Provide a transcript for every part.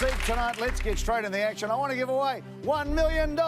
Hotseat tonight. Let's get straight in the action. I want to give away $1 million. I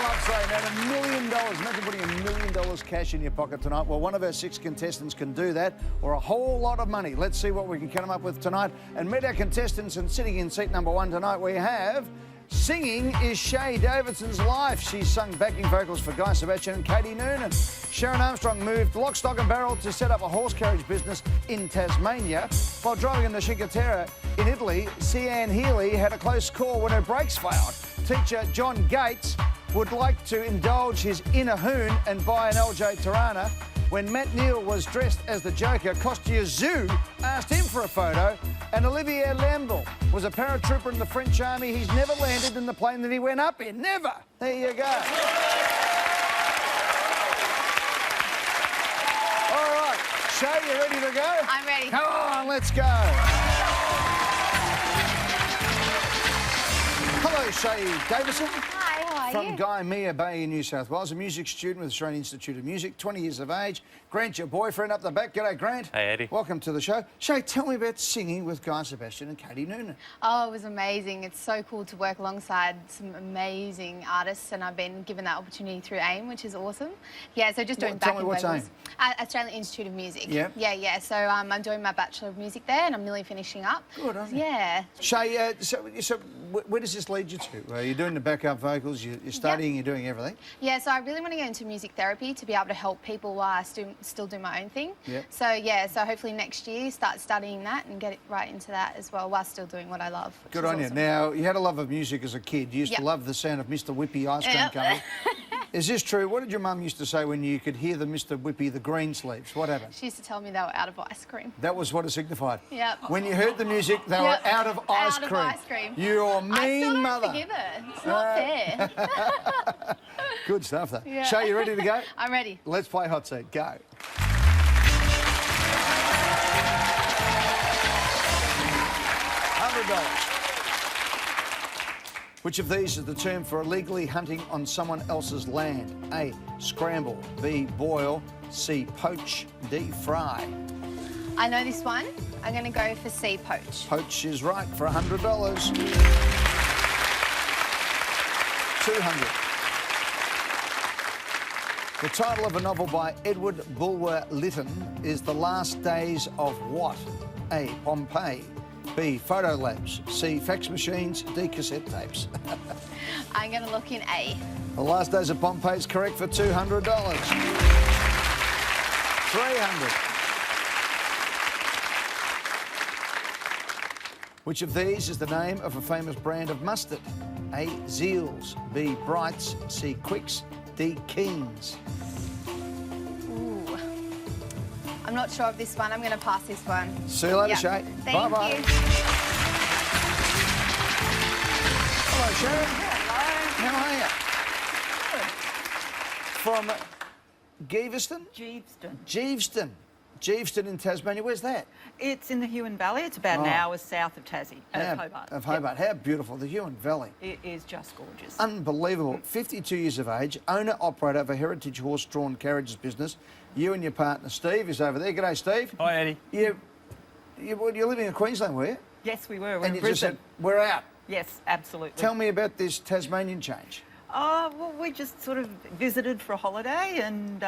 love saying that. $1 million. Imagine putting $1 million cash in your pocket tonight. Well, one of our 6 contestants can do that, or a whole lot of money. Let's see what we can come up with tonight and meet our contestants. And sitting in seat number 1 tonight, we have... Singing is Shay Davidson's life. She's sung backing vocals for Guy Sebastian and Katie Noonan. Sharon Armstrong moved lock, stock and barrel to set up a horse carriage business in Tasmania. While driving in the Cinque Terre in Italy, Sian Healy had a close call when her brakes failed. Teacher John Gates would like to indulge his inner hoon and buy an LJ Tirana. When Matt Neal was dressed as the Joker, Costier Zoo asked him for a photo, and Olivier Lamble was a paratrooper in the French army. He's never landed in the plane that he went up in. Never. There you go. All right. Shay, you ready to go? I'm ready. Come on, let's go. Hello, Shay Davison. Hi, how are From you? Guy Mea Bay in New South Wales, a music student with the Australian Institute of Music, 20 years of age. Grant, your boyfriend, up the back. G'day, Grant. Hey, Eddie. Welcome to the show. Shay, tell me about singing with Guy Sebastian and Katie Noonan. Oh, it was amazing. It's so cool to work alongside some amazing artists, and I've been given that opportunity through AIM, which is awesome. Yeah, so just doing Tell me backing what's vocals. AIM? Australian Institute of Music. Yeah. Yeah. So I'm doing my Bachelor of Music there, and I'm nearly finishing up. Good, aren't you? Yeah. Shay, so where does this lead you to? You're doing the backup vocals, you're studying, you're doing everything. Yeah, so I really want to go into music therapy to be able to help people while I still do my own thing. Yeah. So, yeah, so hopefully next year start studying that and get it right into that as well while still doing what I love. Good on you. Now, you had a love of music as a kid. You used to Yep. love the sound of Mr. Whippy ice cream coming. Is this true? What did your mum used to say when you could hear the Mr. Whippy, the green sleeves? What happened? She used to tell me they were out of ice cream. That was what it signified. Yep. When you heard the music, they Yep. were out of ice Out of cream. ice cream. You're I still mean don't mother. forgive her. It's not fair. Good stuff, though. Yeah. Shay, you ready to go? I'm ready. Let's play Hot Seat. Go. $100. Which of these is the term for illegally hunting on someone else's land? A, scramble. B, boil. C, poach. D, fry. I know this one. I'm going to go for C, poach. Poach is right for $100. 200. The title of a novel by Edward Bulwer Lytton is The Last Days of what? A, Pompeii. B, photo labs. C, fax machines. D, cassette tapes. I'm going to look in A. The Last Days of Pompeii is correct for $200. 300. Which of these is the name of a famous brand of mustard? A, Zeals. B, Brights. C, Quicks. D, Keens. Ooh. I'm not sure of this one. I'm going to pass this one. See you later, Yep. Shay. Thank Bye-bye. you. Hello, Sharon. Hello. How are you? From Geveston? Jeeveston. Jeeveston in Tasmania. Where's that? It's in the Huon Valley. It's about an hour south of Tassie, of Hobart. Of Hobart. How beautiful, the Huon Valley. It is just gorgeous. Unbelievable. 52 years of age, owner-operator of a heritage horse-drawn carriages business. You and your partner, Steve, is over there. G'day, Steve. Hi, Eddie. You're living in Queensland, were you? Yes, we were. And We're in you Brisbane. just said, we're out. Yes, absolutely. Tell me about this Tasmanian change. Well, we just sort of visited for a holiday and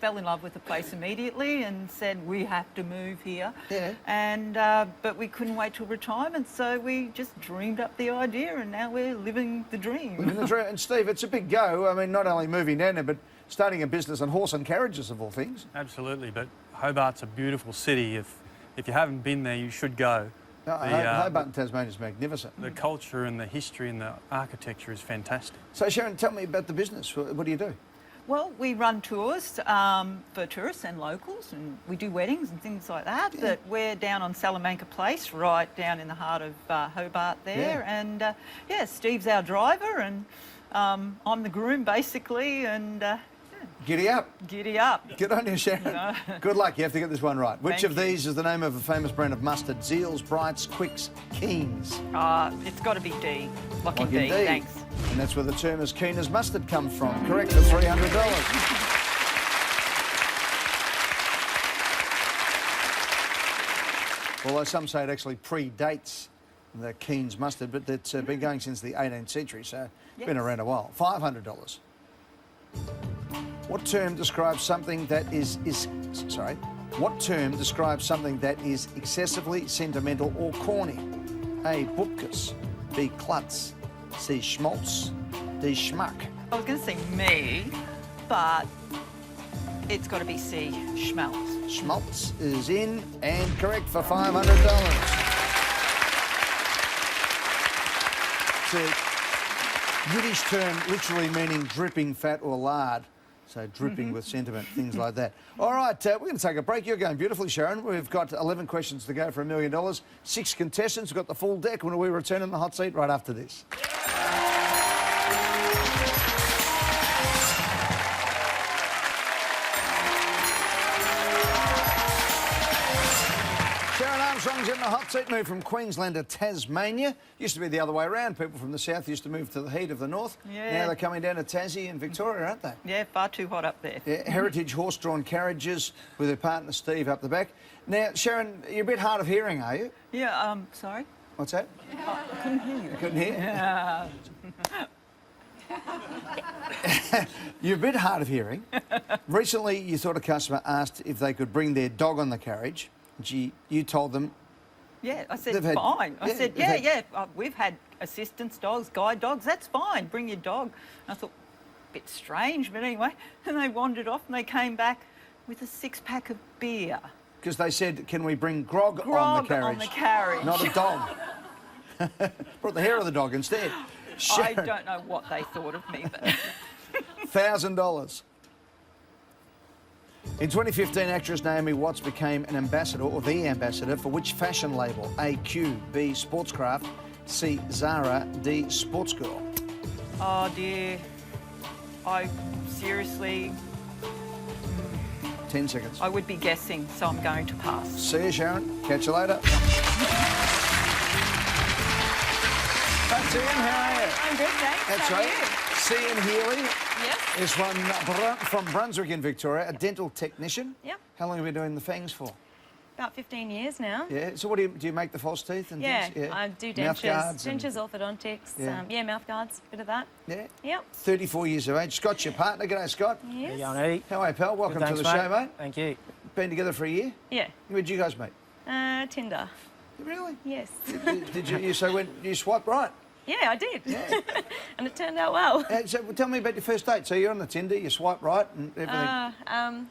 fell in love with the place immediately and said we have to move here. Yeah. And but we couldn't wait till retirement, so we just dreamed up the idea, and now we're living the dream. And Steve, it's a big go. I mean, not only moving down there, but starting a business on horse and carriages, of all things. Absolutely, but Hobart's a beautiful city. If you haven't been there, you should go. Hobart in Tasmania is magnificent. The culture and the history and the architecture is fantastic. So, Sharon, tell me about the business. What do you do? Well, we run tours for tourists and locals, and we do weddings and things like that. Yeah. But we're down on Salamanca Place, right down in the heart of Hobart there. Yeah. And yeah, Steve's our driver, and I'm the groom basically. And Giddy up. giddy up. Good on you, Sharon. No. Good luck. You have to get this one right. Which Thank of you. these is the name of a famous brand of mustard? Zeals, Brights, Quicks, Keens. It's got to be D. Lucky Lucky D. D. Thanks. And that's where the term as keen as mustard comes from. Correct for $300. Although some say it actually predates the Keen's mustard, but it's been going since the 18th century, so it's been around a while. $500. What term describes something that What term describes something that is excessively sentimental or corny? A. Bupkis. B. Klutz. C. Schmaltz. D. Schmuck. I was going to say me, but it's got to be C, schmaltz. Schmaltz is in and correct for $500. It's a British term literally meaning dripping fat or lard. So dripping with sentiment, things like that. All right, we're going to take a break. You're going beautifully, Sharon. We've got 11 questions to go for $1 million. 6 contestants. We've got the full deck. When we return in the hot seat right after this. Armstrong's in the hot seat, moved from Queensland to Tasmania. Used to be the other way around. People from the south used to move to the heat of the north. Yeah. Now they're coming down to Tassie and Victoria, aren't they? Yeah, far too hot up there. Yeah, heritage horse-drawn carriages with their partner Steve up the back. Now, Sharon, you're a bit hard of hearing, are you? Yeah, sorry? What's that? I couldn't hear you. You couldn't hear? Yeah. You're a bit hard of hearing. Recently, you thought a customer asked if they could bring their dog on the carriage. You told them... Yeah, I said, fine. I said, yeah, we've had assistance dogs, guide dogs, that's fine, bring your dog. And I thought, bit strange, but anyway. And they wandered off and they came back with a 6-pack of beer. Because they said, can we bring grog on the carriage? On the carriage. Not a dog. Brought the hair of the dog instead. I don't know what they thought of me, but... $1,000. In 2015, actress Naomi Watts became an ambassador, or the ambassador, for which fashion label? A. Q, B. Sportscraft, C. Zara, D. Sports Girl. Oh, dear. I seriously... 10 seconds. I would be guessing, so I'm going to pass. See you, Sharon. Catch you later. That's Ian. How are you? I'm good, thanks. That's How are right. you? Ian Healy. Yes. Is from Brunswick in Victoria, a dental technician. Yep. How long have you been doing the fangs for? About 15 years now. Yeah. So what do you make the false teeth and Yeah, things? Yeah. I do Mouth dentures, guards dentures, orthodontics. Yeah. Mouth guards, bit of that. Yeah. Yep. 34 years of age. Scott's your partner. G'day, Scott. Yes. How are you? How are you, pal? Welcome Good, thanks, to the show, mate. Thank you. Been together for a year? Yeah. Where'd you guys meet? Tinder. Really? Yes. Did you? So when you swiped right? Yeah, I did. And it turned out well. So tell me about your first date. So you're on the Tinder, you swipe right, and everything.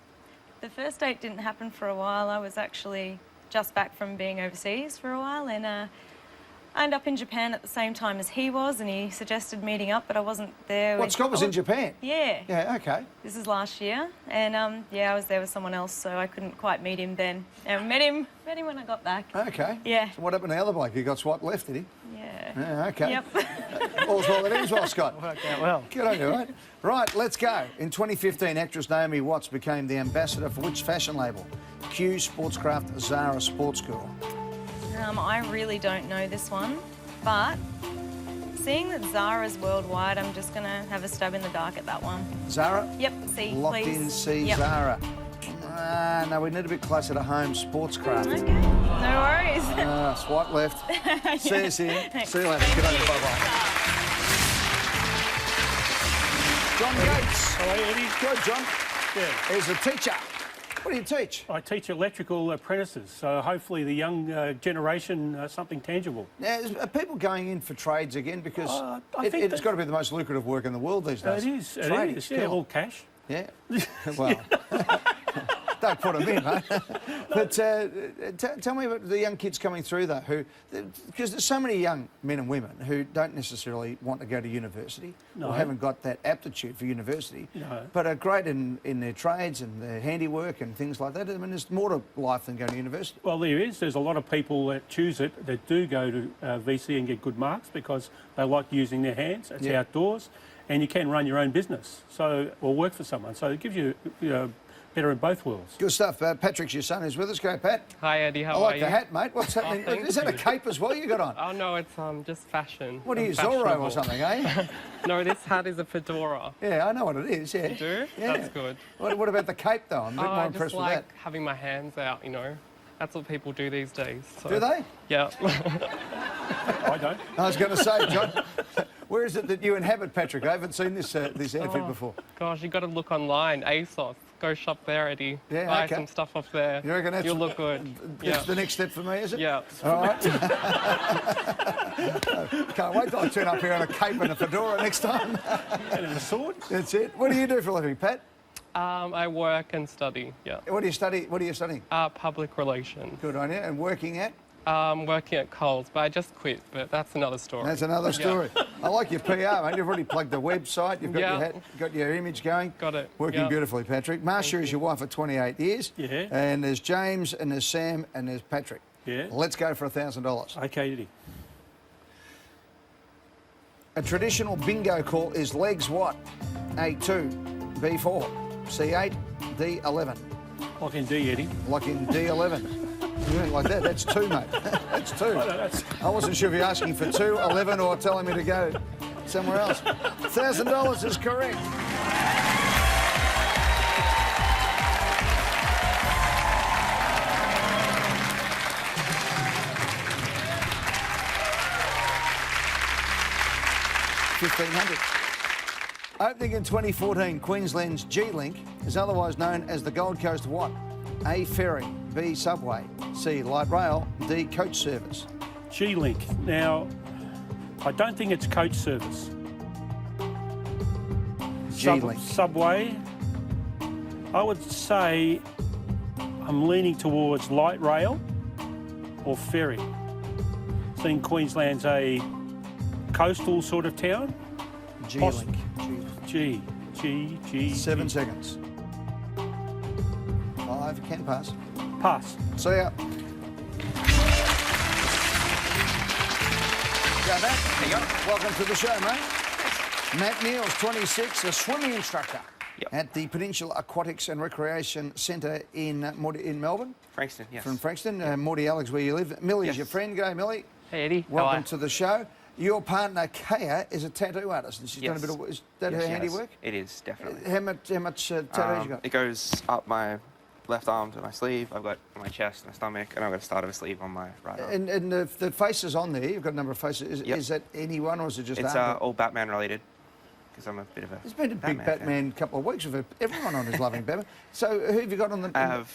The first date didn't happen for a while. I was actually just back from being overseas for a while, and I ended up in Japan at the same time as he was, and he suggested meeting up, but I wasn't there. What, Scott was in Japan? Yeah. Yeah, okay. This is last year, and I was there with someone else, so I couldn't quite meet him then. And met him when I got back. Okay. Yeah. So what happened to the other bloke? He got swiped left, did he? Yeah. Yeah, okay. Yep. All's well that ends well, Scott. Worked out well. Good on you, mate. Right, let's go. In 2015, actress Naomi Watts became the ambassador for which fashion label? Q, Sportscraft, Zara, Sports Girl. I really don't know this one, but seeing that Zara's worldwide, I'm just going to have a stab in the dark at that one. Zara? Yep, C, Locked please. in C, Yep. Zara. No, we need a bit closer to home. Sportscraft. Okay, no worries. Swipe left. See you, see you. See you later. Good on you. Bye-bye. John Gates. Hello, Eddie. Good, John. Yeah. Is a teacher. What do you teach? I teach electrical apprentices, so hopefully the young generation, something tangible. Now, are people going in for trades again? Because I think it's got to be the most lucrative work in the world these days. It is. Trading, It is. Yeah, all cash. Yeah. Well, don't put them in, mate. But tell me about the young kids coming through, though, because there's so many young men and women who don't necessarily want to go to university or haven't got that aptitude for university, but are great in their trades and their handiwork and things like that. I mean, there's more to life than going to university. Well, there is. There's a lot of people that choose it that do go to VC and get good marks because they like using their hands. It's outdoors. And you can run your own business, or work for someone. So it gives you, better in both worlds. Good stuff. Patrick's your son who's with us. Go, Pat. Hi, Eddie. How I are like you? the hat, mate. What's happening? thank Is that a you. cape as well you got on? Oh, no, it's just fashion. What are you, I'm Zorro or fashionable. something, eh? No, this hat is a fedora. Yeah, I know what it is, yeah. You do? Yeah. That's good. What about the cape, though? I'm a bit more I just impressed like with that. having my hands out, That's what people do these days. So. Do they? Yeah. I don't. I was going to say, John, where is it that you inhabit, Patrick? I haven't seen this outfit before. Gosh, you got to look online. ASOS. Go shop there, Eddie. Yeah, Buy okay. some stuff off there. You reckon You'll look good. That's the next step for me, is it? Yeah. All right. Can't wait till I turn up here on a cape and a fedora next time. And a sword. That's it. What do you do for a living, Pat? I work and study. Yeah. What do you study? What are you studying? Public relations. Good on you. And working at? Working at Coles, but I just quit. But that's another story. That's another story. Yeah. I like your PR, mate. You've already plugged the website. You've got your hat, got your image going. Got it. Working Yeah. beautifully, Patrick. Marcia is your wife for 28 years. Yeah. And there's James, and there's Sam, and there's Patrick. Yeah. Let's go for $1,000. Okay, Eddie. A traditional bingo call is legs what? A2, B4, C8, D11. Like in D, Eddie. Like in D11. You went like that. That's 2, mate. That's 2. I wasn't sure if you're asking for 2, 11, or telling me to go somewhere else. $1,000 is correct. $1,500. Opening in 2014, Queensland's G-Link is otherwise known as the Gold Coast what? A, ferry, B, subway, C, light rail, D, coach service. G-Link. Now, I don't think it's coach service. G-Link. Subway. I would say I'm leaning towards light rail or ferry. Seeing Queensland's a coastal sort of town. G-Link. G. 7 seconds. 5, can pass. Pass. See ya. Go back. There you go. Welcome to the show, mate. Matt Neals, 26, a swimming instructor at the Peninsula Aquatics and Recreation Centre in Melbourne. Frankston, yes. From Frankston. Morty Alex, where you live. Millie's your friend. Go, Millie. Hey, Eddie. Welcome to the show. Your partner, Kaya, is a tattoo artist, and she's done a bit of... Is that her handiwork? It is, definitely. How much tattoos you got? It goes up my left arm to my sleeve. I've got my chest, my stomach, and I've got a start of a sleeve on my right arm. And the faces on there, you've got a number of faces. Is that anyone, or is it just... It's all Batman related, because I'm a bit of a There's been a big Batman couple of weeks with everyone on is loving Batman. So who have you got on the... I have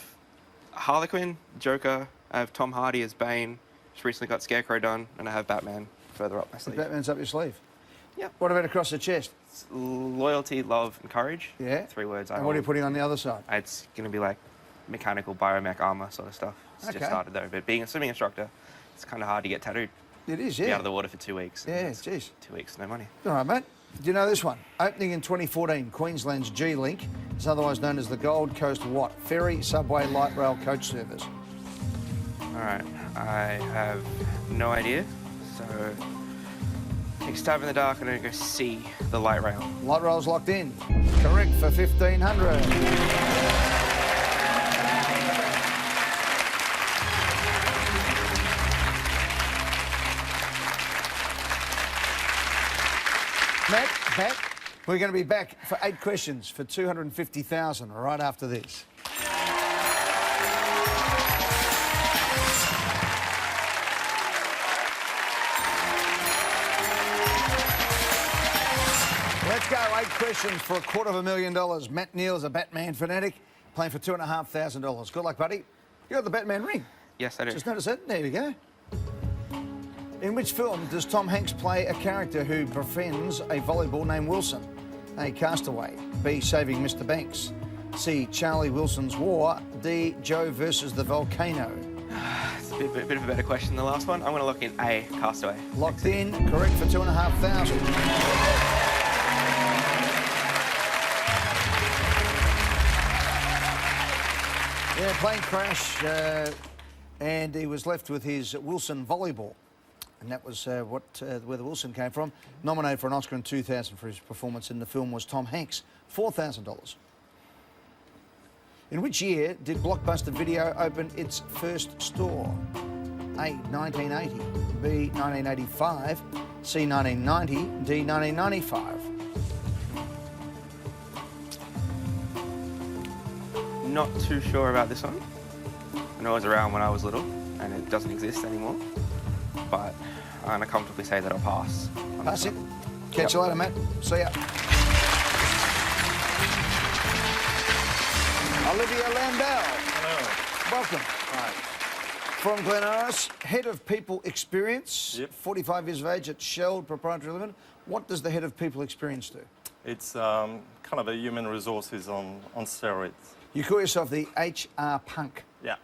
Harlequin, Joker, I have Tom Hardy as Bane, just recently got Scarecrow done, and I have Batman further up my sleeve. Batman's up your sleeve? Yeah. What about across the chest? It's loyalty, love, and courage. Yeah. 3 words. And what are you putting on the other side? It's going to be like mechanical biomech armour sort of stuff. It's just started though, but being a swimming instructor, it's kind of hard to get tattooed. It is, Be yeah. out of the water for 2 weeks. Yeah, jeez. 2 weeks, no money. All right, mate. Do you know this one? Opening in 2014, Queensland's G-Link is otherwise known as the Gold Coast what? Ferry, subway, light rail, coach service. All right, I have no idea, so take a stab in the dark and I'm going to go C, the light rail. Light rail's locked in. Correct for $1,500. Matt, Pat, we're going to be back for 8 questions for $250,000 right after this. Let's go, 8 questions for $250,000. Matt Neal's a Batman fanatic, playing for $2,500. Good luck, buddy. You got the Batman ring? Yes, I do. Just notice it. There we go. In which film does Tom Hanks play a character who befriends a volleyball named Wilson? A, Castaway. B, Saving Mr. Banks. C, Charlie Wilson's War. D, Joe versus the Volcano. It's a bit of a better question than the last one. I'm going to lock in A, Castaway. Locked in. Correct for $2,500. Yeah, plane crash, and he was left with his Wilson volleyball. And that was where the Wilson came from. Nominated for an Oscar in 2000 for his performance in the film was Tom Hanks, $4,000. In which year did Blockbuster Video open its first store? A, 1980, B, 1985, C, 1990, D, 1995. Not too sure about this one. I know it was around when I was little, and it doesn't exist anymore. But I'm gonna comfortably say that I'll pass. Pass it. Catch you later, Matt. See ya. Olivia Landau. Hello. Welcome. Hi. From Glenarris, Head of People Experience, Yep. 45 years of age at Shell Proprietary Limited. What does the Head of People Experience do? It's kind of a human resources on steroids. You call yourself the HR punk. Yeah.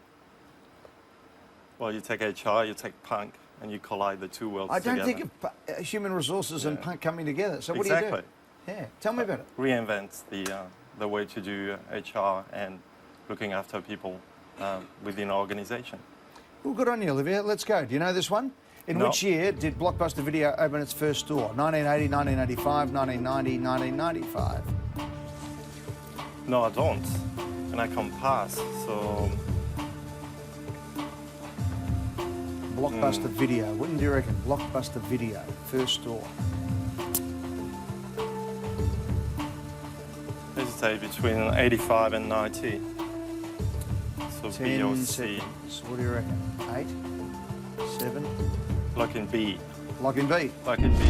Well, you take HR, you take punk, and you collide the two worlds I don't together. think of human resources and punk coming together. So what Exactly. do you do? Yeah, tell me about it. Reinvents the way to do HR and looking after people within an organisation. Well, good on you, Olivia. Let's go. Do you know this one? In No. which year did Blockbuster Video open its first store? 1980, 1985, 1990, 1995. No, I don't. And I can pass, so... Blockbuster Video. When do you reckon? Blockbuster Video, first store. hesitate between 85 and 90. So B 10 or C. seconds. What do you reckon? 8? 7? Lock in B. Lock in B. Lock in B.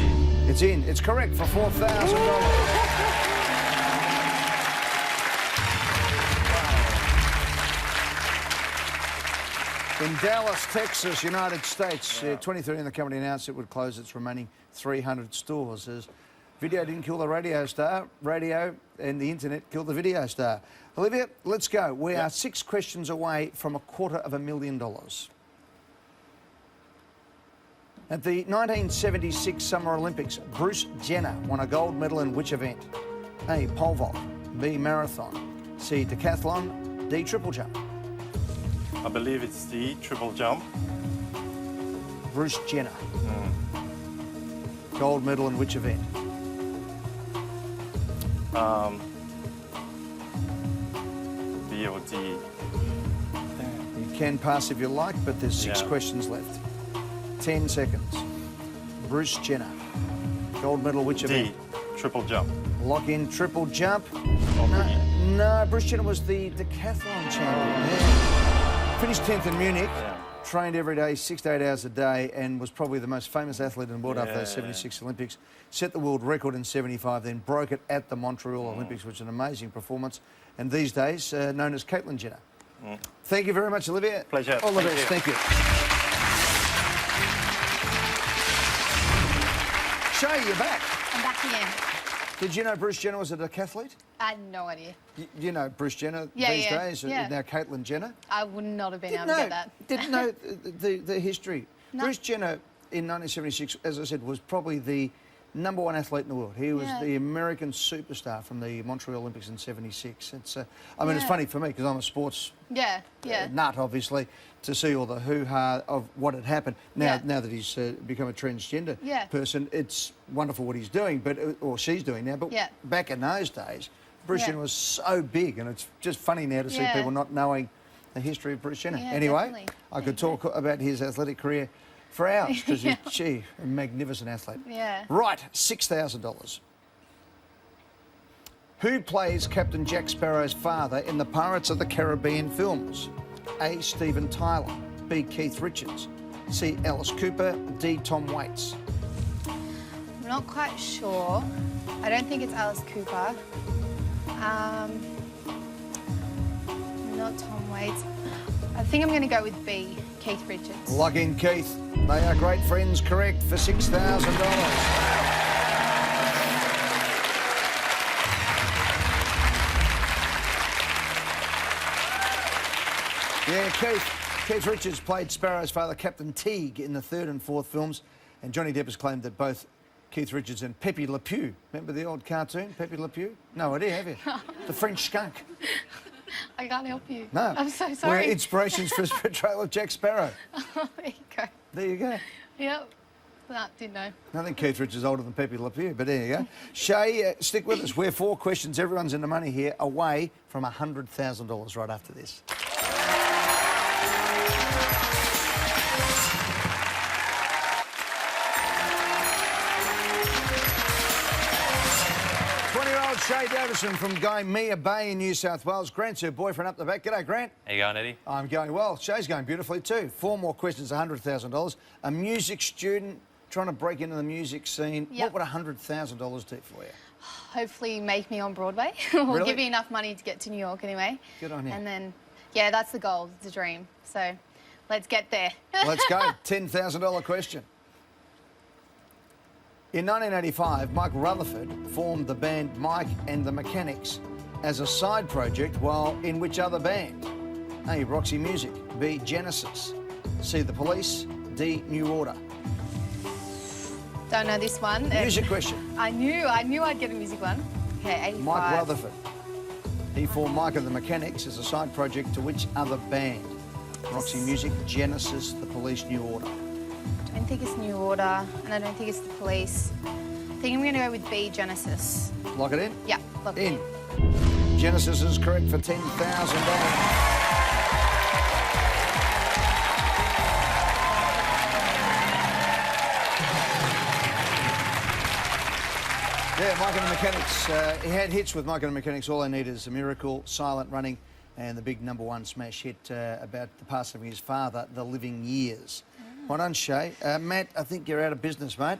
It's in. It's correct for $4,000. In Dallas, Texas, United States, 2013, the company announced it would close its remaining 300 stores as video didn't kill the radio star, radio and the internet killed the video star. Olivia, let's go. We are 6 questions away from $250,000. At the 1976 Summer Olympics, Bruce Jenner won a gold medal in which event? A, pole vault, B, marathon, C, decathlon, D, triple jump. I believe it's the triple jump. Bruce Jenner. Gold medal in which event? B or D. You can pass if you like, but there's 6 Yeah. questions left. 10 seconds. Bruce Jenner. Gold medal which D, event? triple jump. Lock in triple jump. Not No, B. no, Bruce Jenner was the decathlon champion. Yeah. Finished 10th in Munich. Yeah. Trained every day, 6 to 8 hours a day, and was probably the most famous athlete in the world after those Yeah. 76 Olympics. Set the world record in 75, then broke it at the Montreal Olympics, which was an amazing performance. And these days, known as Caitlyn Jenner. Thank you very much, Olivia. Pleasure. All the Thank best. you. Thank you. Shay, you're back. I'm back again. Did you know Bruce Jenner was a decathlete? I had no idea. You know Bruce Jenner Yeah, these yeah, days, yeah. now Caitlyn Jenner? I would not have been able to get that. Didn't know the history. No. Bruce Jenner in 1976, as I said, was probably the #1 athlete in the world. He was Yeah. the American superstar from the Montreal Olympics in 76. It's, I mean, it's Yeah. funny for me because I'm a sports Yeah, nut, obviously, to see all the hoo-ha of what had happened. Now that he's become a transgender person, it's wonderful what he's doing, but or she's doing now. But back in those days, Bruce Jenner was so big, and it's just funny now to see people not knowing the history of Bruce Jenner. Yeah, anyway, definitely. I could talk about his athletic career for hours because he's, gee, a magnificent athlete. Yeah. Right, $6,000. Who plays Captain Jack Sparrow's father in the Pirates of the Caribbean films? A, Steven Tyler, B, Keith Richards, C, Alice Cooper, D, Tom Waits. I'm not quite sure. I don't think it's Alice Cooper. Not Tom Waits. I think I'm going to go with B, Keith Richards. Lock in Keith. They are great friends, correct, for $6,000. Yeah, Keith Richards played Sparrow's father, Captain Teague, in the 3rd and 4th films, and Johnny Depp has claimed that both Keith Richards and Pepe Le Pew, remember the old cartoon, Pepe Le Pew? No idea, have you? The French skunk. I can't help you. No. I'm so Were sorry. inspirations for his portrayal of Jack Sparrow. Oh, there you go. There you go. Yep. No, didn't know. I think Keith Richards is older than Pepe Le Pew, but there you go. Shay, stick with us. We're 4 questions. Everyone's in the money here, away from $100,000 right after this. 20-year-old Shay Davis Madison from Mia Bay in New South Wales. Grant's her boyfriend up the back. G'day, Grant. How you going, Eddie? I'm going well. Shay's going beautifully too. 4 more questions, $100,000. A music student trying to break into the music scene. Yep. What would $100,000 do for you? Hopefully make me on Broadway. Or Really? give me enough money to get to New York anyway. Good on you. And then, yeah, that's the goal. It's a dream. So let's get there. Let's go. $10,000 question. In 1985, Mike Rutherford formed the band Mike and the Mechanics as a side project while in which other band? A. Roxy Music. B. Genesis. C. The Police. D. New Order. Don't know this one. Music question. I knew I'd get a music one. Okay, 85. Mike Rutherford. He formed Mike and the Mechanics as a side project to which other band? Roxy Music, Genesis, The Police, New Order. I don't think it's New Order, and I don't think it's the Police. I think I'm going to go with B, Genesis. Lock it in? Yeah, lock it in. Genesis is correct for $10,000. Yeah, Mike and the Mechanics. He had hits with Mike and the Mechanics. All I Need Is a Miracle, Silent Running, and the big #1 smash hit about the passing of his father, The Living Years. Well done, Shay. Matt, I think you're out of business, mate.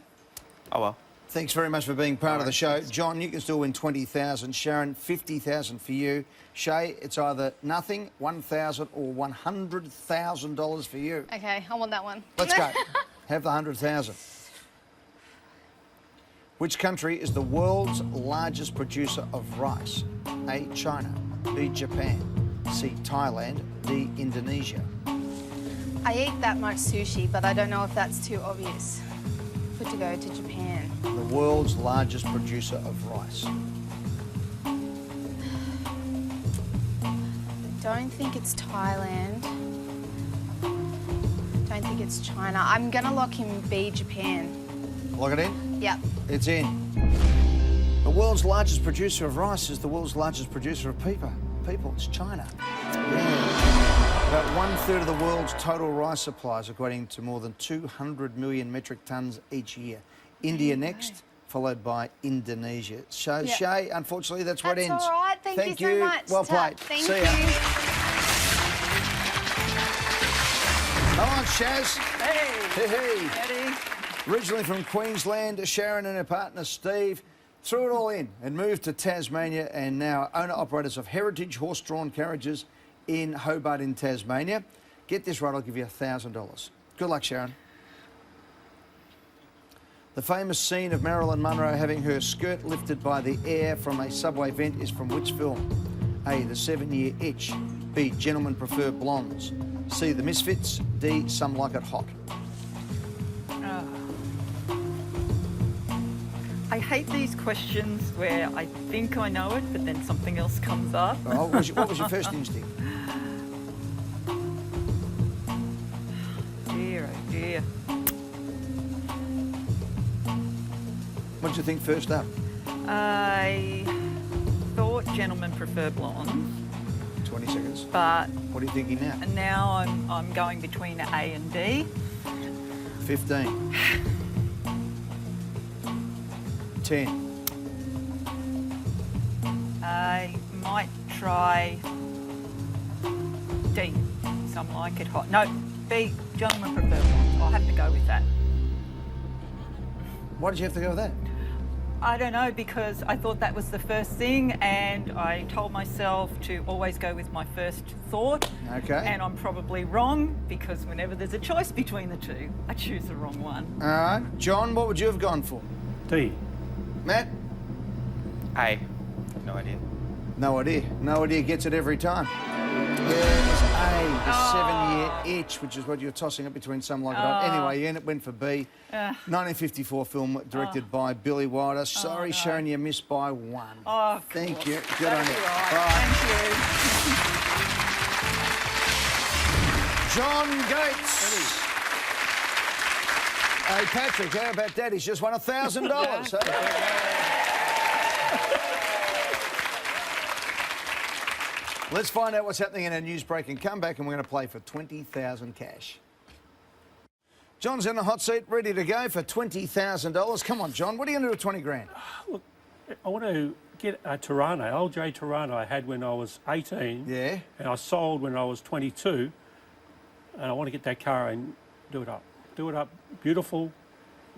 Oh, well. Thanks very much for being part of the show. John, you can still win $20,000. Sharon, $50,000 for you. Shay, it's either nothing, $1,000, or $100,000 for you. Okay, I want that one. Let's go. Have the $100,000. Which country is the world's largest producer of rice? A. China. B. Japan. C. Thailand. D. Indonesia. I eat that much sushi, but I don't know if that's too obvious. Good to go to Japan. The world's largest producer of rice. Don't think it's Thailand. Don't think it's China. I'm gonna lock in B, Japan. Lock it in? Yep. It's in. The world's largest producer of rice is the world's largest producer of people. It's China. Yeah. About 1/3 of the world's total rice supplies, equating to more than 200 million metric tonnes each year. India next, followed by Indonesia. So, Yeah. Shay, unfortunately, that's where it ends. That's all right. Thank you so much. Well played. Thank See you. ya. Come on, Shaz. Hey, Hey. Eddie. Originally from Queensland, Sharon and her partner Steve threw it all in and moved to Tasmania, and now owner-operators of Heritage horse-drawn carriages in Hobart in Tasmania. Get this right, I'll give you $1,000. Good luck, Sharon. The famous scene of Marilyn Monroe having her skirt lifted by the air from a subway vent is from which film? A. The 7-Year Itch. B. Gentlemen Prefer Blondes. C. The Misfits. D. Some Like It Hot. I hate these questions where I think I know it, but then something else comes up. Oh, what was your first instinct? Dear, oh dear. What did you think first up? I thought Gentlemen Prefer Blondes, 20 seconds. but What are you thinking now? now I'm going between A and D. 15. 10. I might try D. Some Like It Hot. No, B. Gentlemen Prefer Blondes. I'll have to go with that. Why did you have to go with that? I don't know, because I thought that was the first thing, and I told myself to always go with my first thought. Okay. And I'm probably wrong, because whenever there's a choice between the two, I choose the wrong one. All right. John, what would you have gone for? D. Matt? A. No idea. No idea. No idea gets it every time. Yeah, it's A, the 7-Year Itch, which is what you're tossing up between Some Like It Hot. Anyway, you went for B. 1954 film directed by Billy Wilder. Sorry, no. Sharon, you missed by 1. Oh, of Thank course. you. Good on That'll you. be right. All right. Thank John Gates. Hey, Patrick, how about that? He's just won $1,000. Let's find out what's happening in our news break and come back, and we're going to play for $20,000 cash. John's in the hot seat, ready to go for $20,000. Come on, John. What are you going to do with 20 grand? Look, I want to get a Toronto, LJ Toronto I had when I was 18. Yeah. And I sold when I was 22. And I want to get that car and do it up. Do it up beautiful,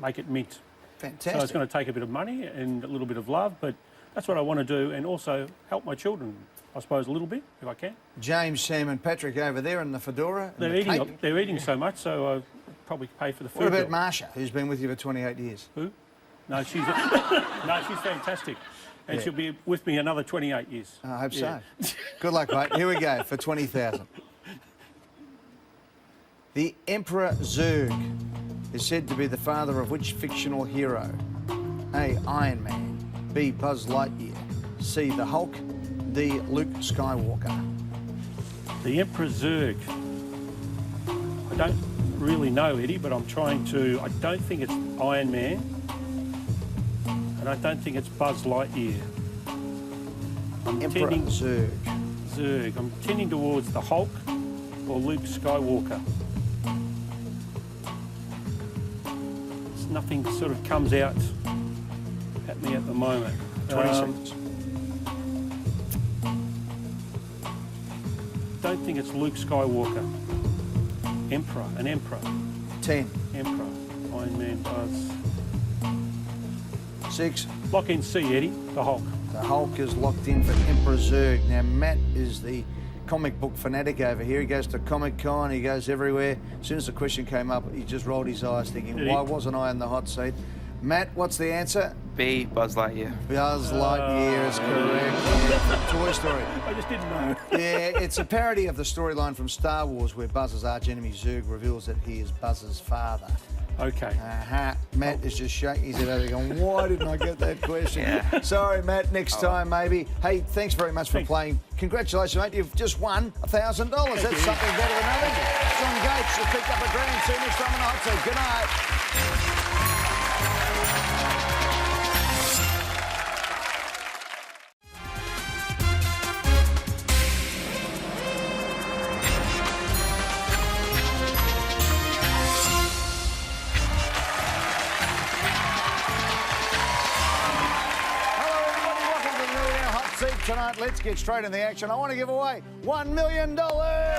make it mint. Fantastic. So it's going to take a bit of money and a little bit of love, but that's what I want to do, and also help my children, I suppose, a little bit, if I can. James, Sam and Patrick over there in the fedora. And They're eating so much, so I'll probably pay for the food. What about bill. Marsha, who's been with you for 28 years? Who? No, she's she's fantastic. And she'll be with me another 28 years. I hope so. Good luck, mate. Here we go for 20,000. The Emperor Zurg is said to be the father of which fictional hero? A. Iron Man. B. Buzz Lightyear. C. The Hulk. D. Luke Skywalker. The Emperor Zurg. I don't really know, Eddie, but I'm trying to... I don't think it's Iron Man. And I don't think it's Buzz Lightyear. Emperor Zurg. Zurg. I'm tending towards the Hulk or Luke Skywalker. Nothing sort of comes out at me at the moment. 20 seconds. Don't think it's Luke Skywalker. Emperor, an emperor. 10. Emperor. Iron Man, Buzz. 6. Lock in C, Eddie, the Hulk. The Hulk is locked in for Emperor Zurg. Now, Matt is the comic book fanatic over here. He goes to Comic-Con, he goes everywhere. As soon as the question came up, he just rolled his eyes thinking, why wasn't I in the hot seat? Matt, what's the answer? B, Buzz Lightyear. Buzz Lightyear is correct. Toy Story. I just didn't know. Yeah, it's a parody of the storyline from Star Wars where Buzz's archenemy Zurg reveals that he is Buzz's father. Okay. Matt is just shaking his head over there going, why didn't I get that question? Yeah. Sorry, Matt, next time maybe. Hey, thanks very much for playing. Congratulations, mate. You've just won $1,000. That's something better than nothing. John Gates, you picked up a grand. See you next time on the hot seat. Good night. Tonight, let's get straight in the action. I want to give away $1 million. I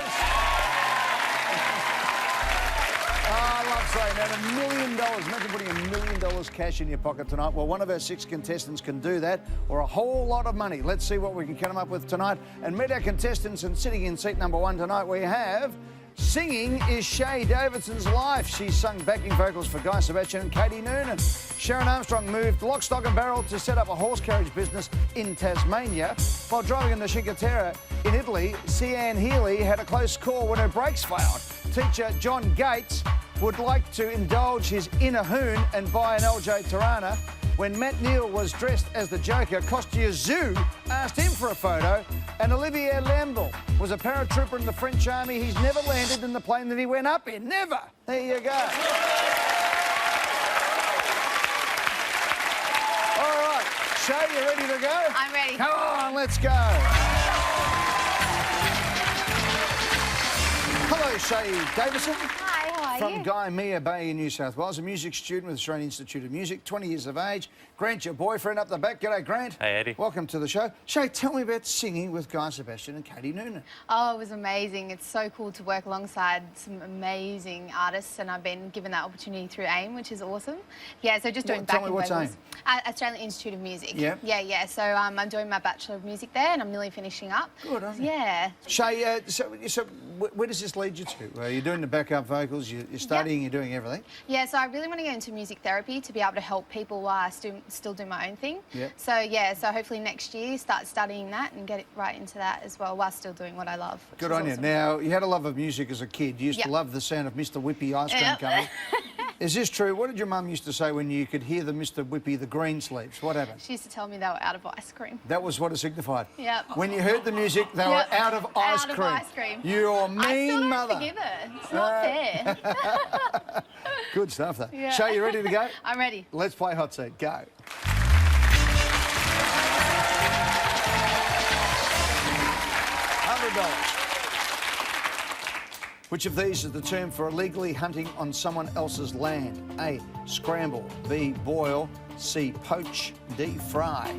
love saying that, $1 million. Imagine putting $1 million cash in your pocket tonight. Well, one of our 6 contestants can do that, or a whole lot of money. Let's see what we can come up with tonight and meet our contestants. And sitting in seat number 1 tonight, we have... Singing is Shay Davidson's life. She's sung backing vocals for Guy Sebastian and Katie Noonan. Sharon Armstrong moved lock, stock and barrel to set up a horse carriage business in Tasmania. While driving in the Cinque Terre in Italy, Sian Healy had a close call when her brakes failed. Teacher John Gates would like to indulge his inner hoon and buy an LJ Tirana. When Matt Neal was dressed as the Joker, Costier Zoo asked him for a photo, and Olivier Lamble was a paratrooper in the French army. He's never landed in the plane that he went up in. Never. There you go. All right. Shay, you ready to go? I'm ready. Come on, let's go. Hello, Shay Davison. Hi, how are From you? Guy Mea Bay in New South Wales, a music student with the Australian Institute of Music, 20 years of age. Grant, your boyfriend up the back. G'day, Grant. Hey, Eddie. Welcome to the show. Shay, tell me about singing with Guy Sebastian and Katie Noonan. Oh, it was amazing. It's so cool to work alongside some amazing artists, and I've been given that opportunity through AIM, which is awesome. Yeah, so just doing Tell me backing what's vocals. AIM? Australian Institute of Music. Yep. Yeah. So I'm doing my Bachelor of Music there, and I'm nearly finishing up. Good, aren't you? Yeah. Shay, so where does this lead you to? You're doing the backup vocals, you're studying, you're doing everything? Yeah, so I really want to get into music therapy to be able to help people while I still do my own thing. Yep. So, yeah, so hopefully next year start studying that and get it right into that as well while still doing what I love. Good on you. Awesome. Now, you had a love of music as a kid. You used to love the sound of Mr. Whippy ice cream coming. Is this true? What did your mum used to say when you could hear the Mr. Whippy, the green sleeves? What happened? She used to tell me they were out of ice cream. That was what it signified. Yep. When you heard the music, they were out of ice Out of cream. ice cream. You're mean I still don't mother. forgive her. It's not fair. Good stuff, though. Yeah. Shay, you ready to go? I'm ready. Let's play Hot Seat. Go. $100. Which of these is the term for illegally hunting on someone else's land? A, scramble. B, boil. C, poach. D, fry.